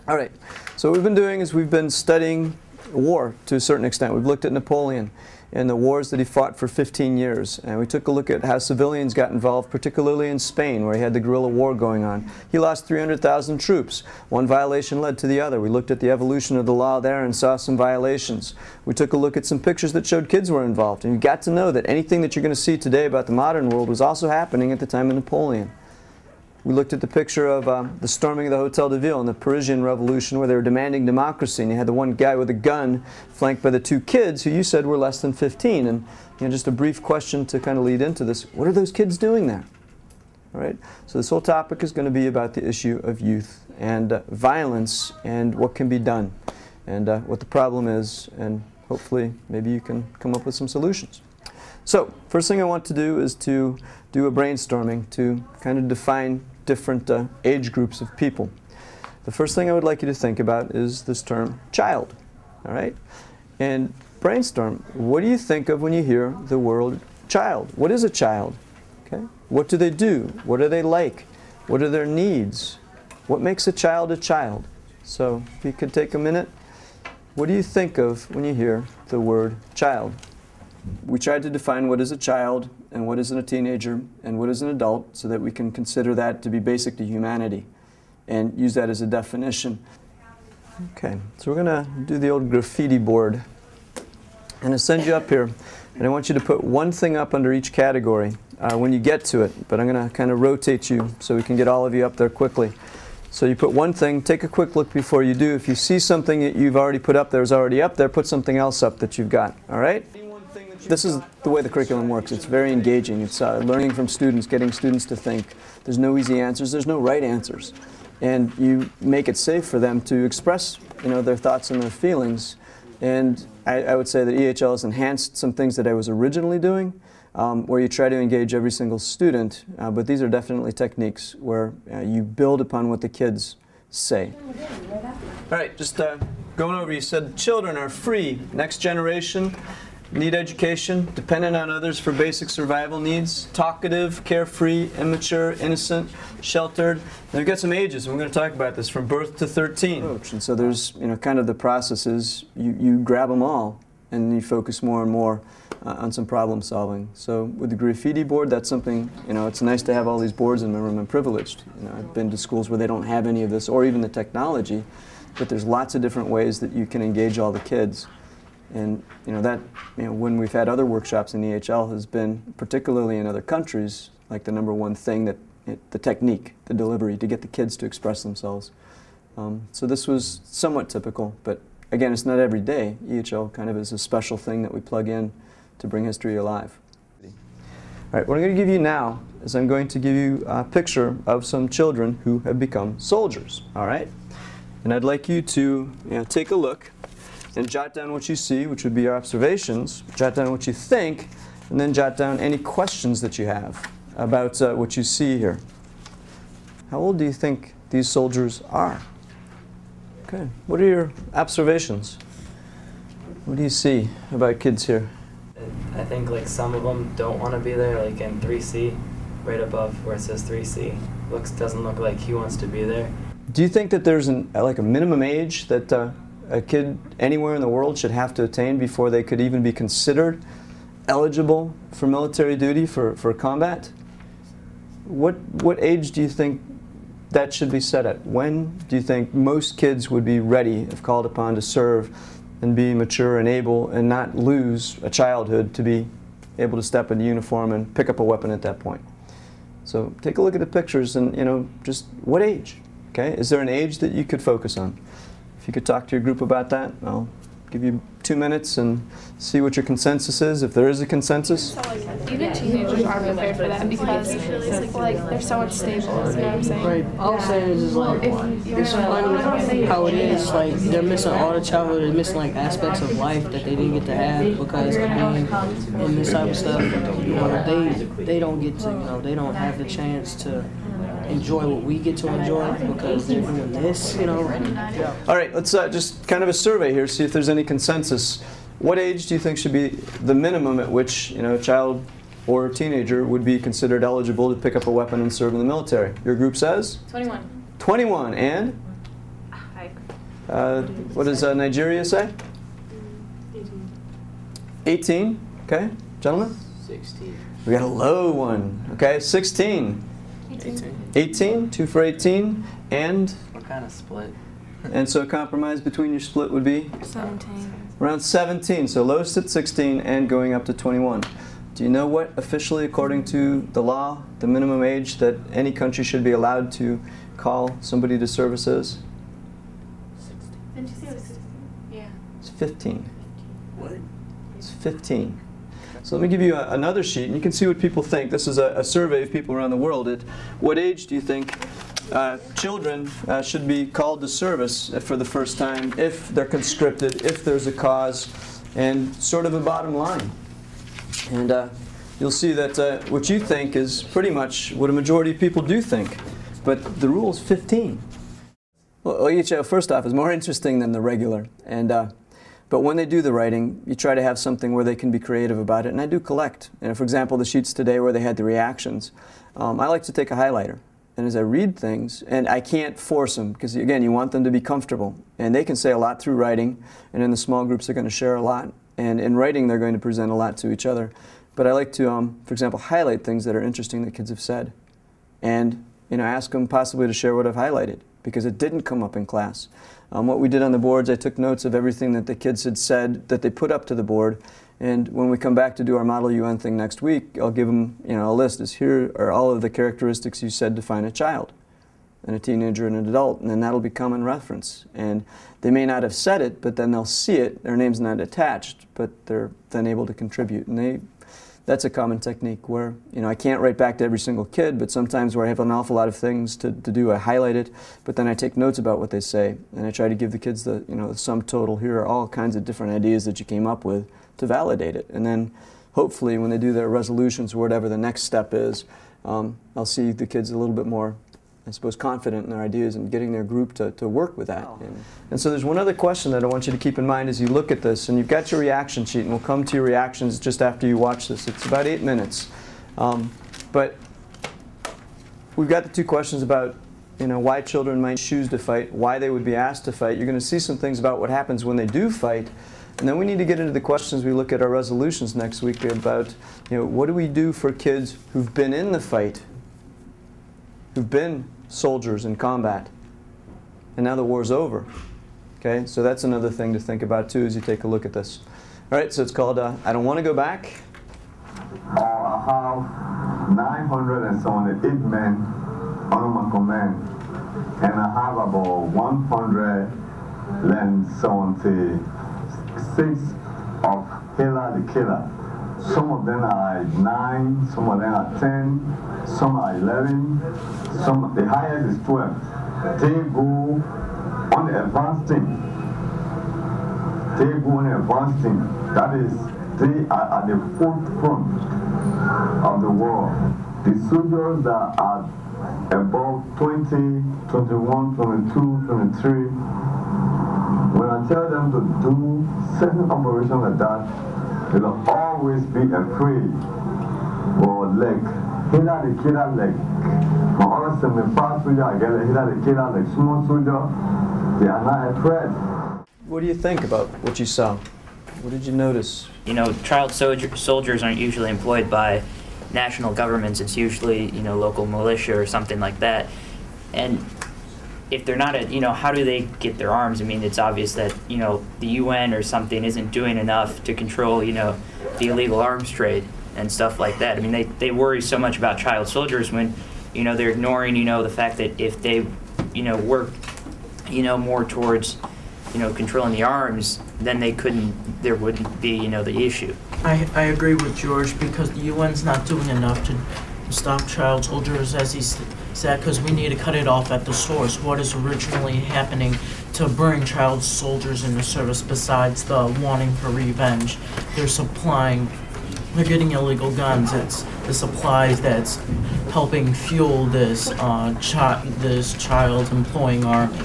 All right, so what we've been doing is we've been studying war to a certain extent. We've looked at Napoleon and the wars that he fought for 15 years. And we took a look at how civilians got involved, particularly in Spain, where he had the guerrilla war going on. He lost 300,000 troops. One violation led to the other. We looked at the evolution of the law there and saw some violations. We took a look at some pictures that showed kids were involved. And you got to know that anything that you're going to see today about the modern world was also happening at the time of Napoleon. We looked at the picture of the storming of the Hotel de Ville in the Parisian Revolution, where they were demanding democracy, and you had the one guy with a gun flanked by the two kids who you said were less than 15. And just a brief question to kind of lead into this: what are those kids doing there? All right. So this whole topic is going to be about the issue of youth and violence and what can be done and what the problem is, and hopefully maybe you can come up with some solutions. So first thing I want to do is to do a brainstorming to kind of define different age groups of people. The first thing I would like you to think about is this term child. All right? And brainstorm, what do you think of when you hear the word child? What is a child? Okay? What do they do? What are they like? What are their needs? What makes a child a child? So if you could take a minute, what do you think of when you hear the word child? We tried to define what is a child and what is a teenager and what is an adult so that we can consider that to be basic to humanity and use that as a definition. Okay, so we're going to do the old graffiti board. And I'll send you up here, and I want you to put one thing up under each category when you get to it, but I'm going to kind of rotate you so we can get all of you up there quickly. So you put one thing, take a quick look before you do. If you see something that you've already put up there is already up there, put something else up that you've got, all right? This is the way the curriculum works. It's very engaging. It's learning from students, getting students to think. There's no easy answers. There's no right answers. And you make it safe for them to express, their thoughts and their feelings. And I would say that EHL has enhanced some things that I was originally doing, where you try to engage every single student. But these are definitely techniques where you build upon what the kids say. All right, just going over, you said children are free. Next generation. Need education, dependent on others for basic survival needs, talkative, carefree, immature, innocent, sheltered. And we've got some ages, and we're going to talk about this, from birth to 13. And so there's, kind of the process is you grab them all, and you focus more and more on some problem solving. So with the graffiti board, that's something, it's nice to have all these boards in my room. I'm privileged. I've been to schools where they don't have any of this, or even the technology, but there's lots of different ways that you can engage all the kids. And when we've had other workshops in EHL has been, particularly in other countries, like the #1 thing that the technique, the delivery, to get the kids to express themselves. So this was somewhat typical, but again, it's not every day. EHL kind of is a special thing that we plug in to bring history alive. All right, what I'm going to give you now is I'm going to give you a picture of some children who have become soldiers. All right, and I'd like you to take a look and jot down what you see, which would be your observations, jot down what you think, and then jot down any questions that you have about what you see here. How old do you think these soldiers are? Okay, what are your observations? What do you see about kids here? I think some of them don't want to be there, like in 3C, right above where it says 3C. Doesn't look like he wants to be there. Do you think that there's like a minimum age that a kid anywhere in the world should have to attain before they could even be considered eligible for military duty, for combat? What age do you think that should be set at? When do you think most kids would be ready, if called upon, to serve and be mature and able and not lose a childhood to be able to step in uniform and pick up a weapon at that point? So take a look at the pictures and, just what age? Okay? Is there an age that you could focus on? If you could talk to your group about that, I'll give you 2 minutes and see what your consensus is, if there is a consensus. So even teenagers aren't prepared for that because they're so unstable, you know what I'm saying? Right. All I'm saying is it's funny how it is, they're missing all the childhood, they're missing aspects of life that they didn't get to have because of being in this type of stuff. They don't get to, they don't have the chance to enjoy what we get to enjoy because they're doing this, All right, let's just kind of a survey here, see if there's any consensus. What age do you think should be the minimum at which a child or a teenager would be considered eligible to pick up a weapon and serve in the military? Your group says? 21. 21, and? I What does Nigeria say? 18. Okay, gentlemen? 16. We got a low one. Okay, 16. 18, 2 for 18, and? What kind of split? And so a compromise between your split would be? 17. Around 17, so lowest at 16 and going up to 21. Do you know what officially, according to the law, the minimum age that any country should be allowed to call somebody to service is? 16. Yeah. It's 15. What? It's 15. So let me give you another sheet, and you can see what people think. This is a survey of people around the world. At what age do you think children should be called to service for the first time, if they're conscripted, if there's a cause, and sort of a bottom line? And you'll see that what you think is pretty much what a majority of people do think. But the rule is 15. Well, EHL, first off, is more interesting than the regular. But when they do the writing, you try to have something where they can be creative about it. And I do collect. And for example, the sheets today where they had the reactions, I like to take a highlighter. And as I read things, and I can't force them, because again, you want them to be comfortable. And they can say a lot through writing, and in the small groups they're going to share a lot. And in writing they're going to present a lot to each other. But I like to, for example, highlight things that are interesting that kids have said. And ask them possibly to share what I've highlighted, because it didn't come up in class. What we did on the boards, I took notes of everything that the kids had said that they put up to the board. And when we come back to do our Model UN thing next week, I'll give them a list. Here are all of the characteristics you said define a child, and a teenager and an adult, and then that'll be common reference. And they may not have said it, but then they'll see it. Their name's not attached, but they're then able to contribute. And that's a common technique where, I can't write back to every single kid, but sometimes where I have an awful lot of things to do, I highlight it, but then I take notes about what they say, and I try to give the kids the, the sum total. Here are all kinds of different ideas that you came up with to validate it. And then hopefully when they do their resolutions or whatever the next step is, I'll see the kids a little bit more, I suppose, confident in their ideas and getting their group to work with that. And so there's one other question that I want you to keep in mind as you look at this, and you've got your reaction sheet, and we'll come to your reactions just after you watch this. It's about 8 minutes. But we've got the 2 questions about why children might choose to fight, why they would be asked to fight. You're going to see some things about what happens when they do fight. And then we need to get into the questions we look at our resolutions next week about, what do we do for kids who've been in the fight, who've been soldiers in combat, and now the war's over. Okay, so that's another thing to think about too as you take a look at this. All right, so it's called I Don't Want to Go Back. I have 978 men under my command, and I have about 176 of Hela the Killer. Some of them are 9, some of them are 10, some are 11, the highest is 12. They go on the advanced team. They go on the advanced team. That is, they are at the forefront of the war. The soldiers that are above 20, 21, 22, 23, when I tell them to do certain operations like that, they will always be afraid. Or like, Hela the Killer, like, my other semi-fast soldier, I get Hela the Killer, like small soldier, they are not afraid. What do you think about what you saw? What did you notice? Child soldiers aren't usually employed by national governments. It's usually, local militia or something like that. And if they're not how do they get their arms? I mean, it's obvious that, the UN or something isn't doing enough to control, the illegal arms trade and stuff like that. I mean, they worry so much about child soldiers when, they're ignoring, the fact that if they, work, more towards, controlling the arms, then there wouldn't be, the issue. I agree with George, because the UN's not doing enough to stop child soldiers, as he said, because we need to cut it off at the source. What is originally happening to bring child soldiers into service besides the wanting for revenge? They're getting illegal guns. It's the supplies that's helping fuel this child employing army.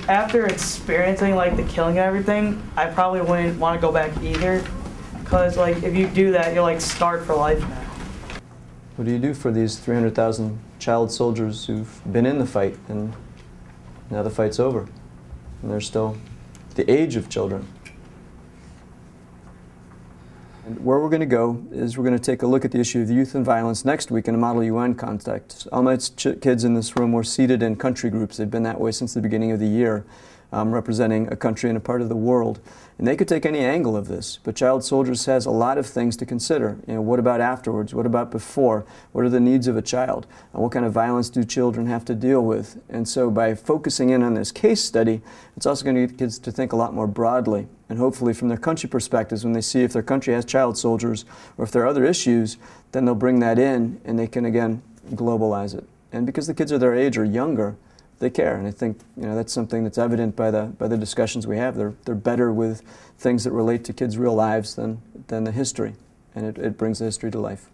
After experiencing the killing and everything, I probably wouldn't want to go back either, because if you do that, you're scarred for life now. What do you do for these 300,000 child soldiers who've been in the fight and now the fight's over and they're still the age of children. And where we're going to go is we're going to take a look at the issue of youth and violence next week in a Model UN context. All my kids in this room were seated in country groups. They've been that way since the beginning of the year, representing a country and a part of the world. And they could take any angle of this, but Child Soldiers has a lot of things to consider. You know, what about afterwards? What about before? What are the needs of a child? And what kind of violence do children have to deal with? And so by focusing in on this case study, it's also going to get kids to think a lot more broadly. And hopefully from their country perspectives, when they see if their country has child soldiers or if there are other issues, then they'll bring that in and they can, again, globalize it. And because the kids are their age or younger, they care, and I think that's something that's evident by the discussions we have. They're better with things that relate to kids' real lives than the history, and it brings the history to life.